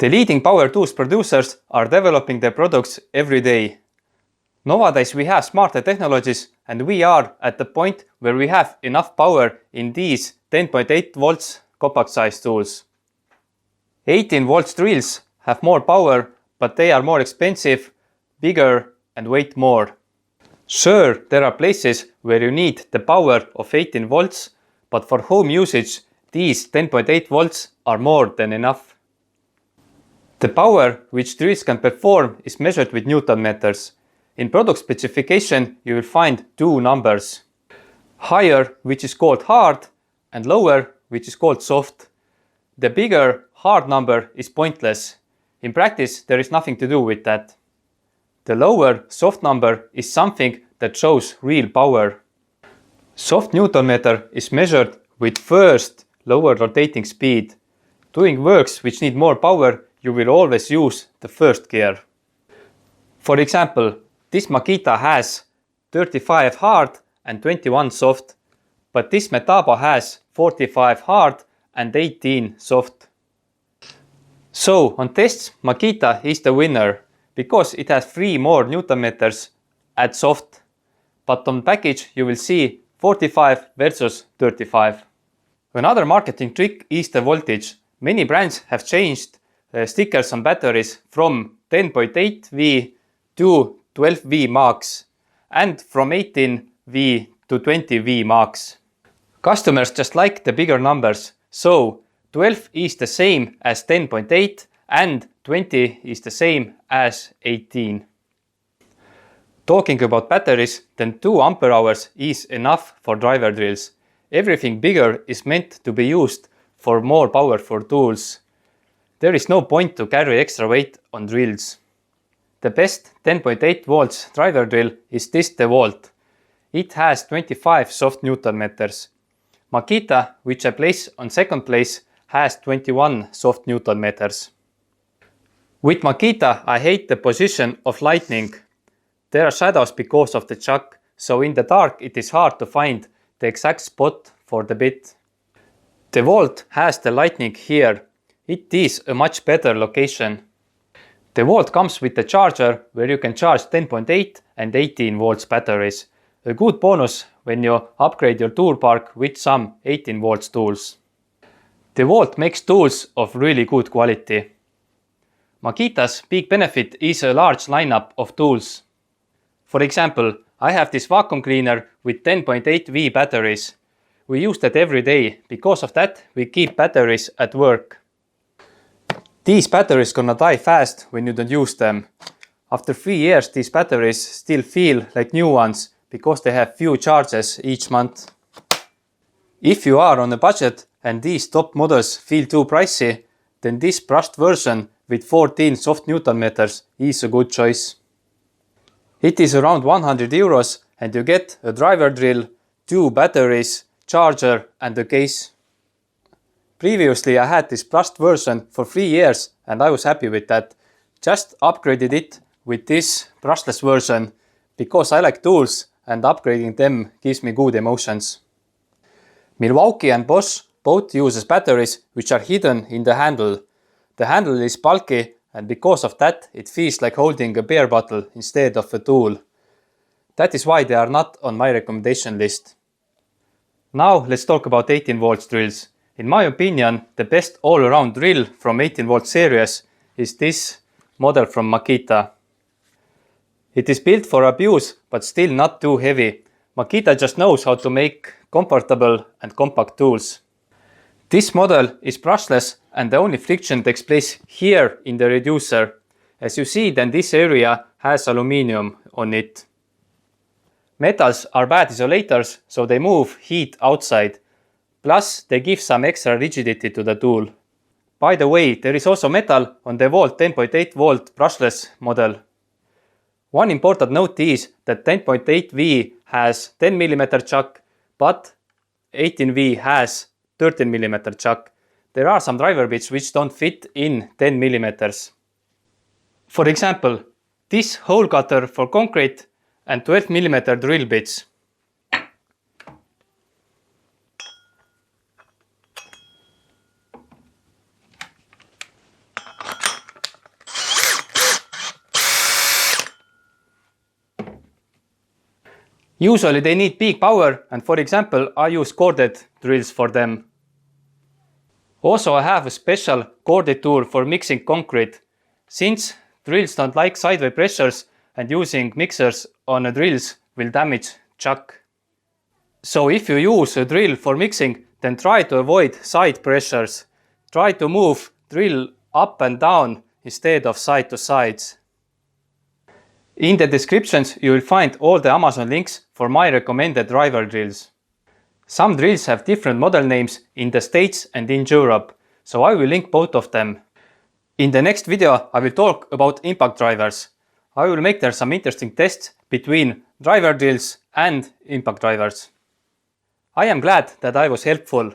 The leading power tools producers are developing their products every day. Nowadays we have smarter technologies and we are at the point where we have enough power in these 10.8 volts compact size tools. 18 volts drills have more power, but they are more expensive, bigger and weight more. Sure, there are places where you need the power of 18 volts, but for home usage, these 10.8 volts are more than enough. The power which drills can perform is measured with Newton meters. In product specification, you will find two numbers. Higher, which is called hard, and lower, which is called soft. The bigger, hard number is pointless. In practice, there is nothing to do with that. The lower, soft number is something that shows real power. Soft Newton meter is measured with first lower rotating speed. Doing works which need more power, you will always use the first gear. For example, this Makita has 35 hard and 21 soft, but this Metabo has 45 hard and 18 soft. So on tests, Makita is the winner because it has 3 more Newton meters at soft, but on package you will see 45 versus 35. Another marketing trick is the voltage. Many brands have changed stickers on batteries from 10.8V to 12V max and from 18V to 20V max. Customers just like the bigger numbers, so 12 is the same as 10.8 and 20 is the same as 18. Talking about batteries, then 2 ampere hours is enough for driver drills. Everything bigger is meant to be used for more powerful tools. There is no point to carry extra weight on drills. The best 10.8 volts driver drill is this DeWalt. It has 25 soft Newton meters. Makita, which I place on second place, has 21 soft Newton meters. With Makita, I hate the position of lighting. There are shadows because of the chuck, so in the dark it is hard to find the exact spot for the bit. DeWalt has the lighting here. It is a much better location. DeWalt comes with a charger where you can charge 10.8 and 18 volts batteries. A good bonus when you upgrade your tool park with some 18 volts tools. DeWalt makes tools of really good quality. Makita's big benefit is a large lineup of tools. For example, I have this vacuum cleaner with 10.8V batteries. We use that every day. Because of that, we keep batteries at work. These batteries gonna die fast when you don't use them. After 3 years, these batteries still feel like new ones because they have few charges each month. If you are on a budget and these top models feel too pricey, then this brushed version with 14 soft Newton meters is a good choice. It is around 100 euros and you get a driver drill, 2 batteries, charger and a case. Previously I had this brushed version for 3 years and I was happy with that. Just upgraded it with this brushless version because I like tools and upgrading them gives me good emotions. Milwaukee and Bosch both uses batteries which are hidden in the handle. The handle is bulky and because of that it feels like holding a beer bottle instead of a tool. That is why they are not on my recommendation list. Now let's talk about 18 volts drills. In my opinion, the best all-around drill from 18 volt series is this model from Makita. It is built for abuse, but still not too heavy. Makita just knows how to make comfortable and compact tools. This model is brushless and the only friction takes place here in the reducer. As you see, then this area has aluminium on it. Metals are bad isolators, so they move heat outside. Plus, they give some extra rigidity to the tool. By the way, there is also metal on the DeWalt 10.8 volt brushless model. One important note is that 10.8V has 10 mm chuck, but 18V has 13 mm chuck. There are some driver bits which don't fit in 10 mm. For example, this hole cutter for concrete and 12 mm drill bits. Usually they need big power, and for example, I use corded drills for them. Also, I have a special corded tool for mixing concrete. Since drills don't like sideway pressures and using mixers on drills will damage chuck. So if you use a drill for mixing, then try to avoid side pressures. Try to move drill up and down instead of side to sides. In the descriptions you will find all the Amazon links for my recommended driver drills. Some drills have different model names in the States and in Europe, so I will link both of them. In the next video I will talk about impact drivers. I will make there some interesting tests between driver drills and impact drivers. I am glad that I was helpful.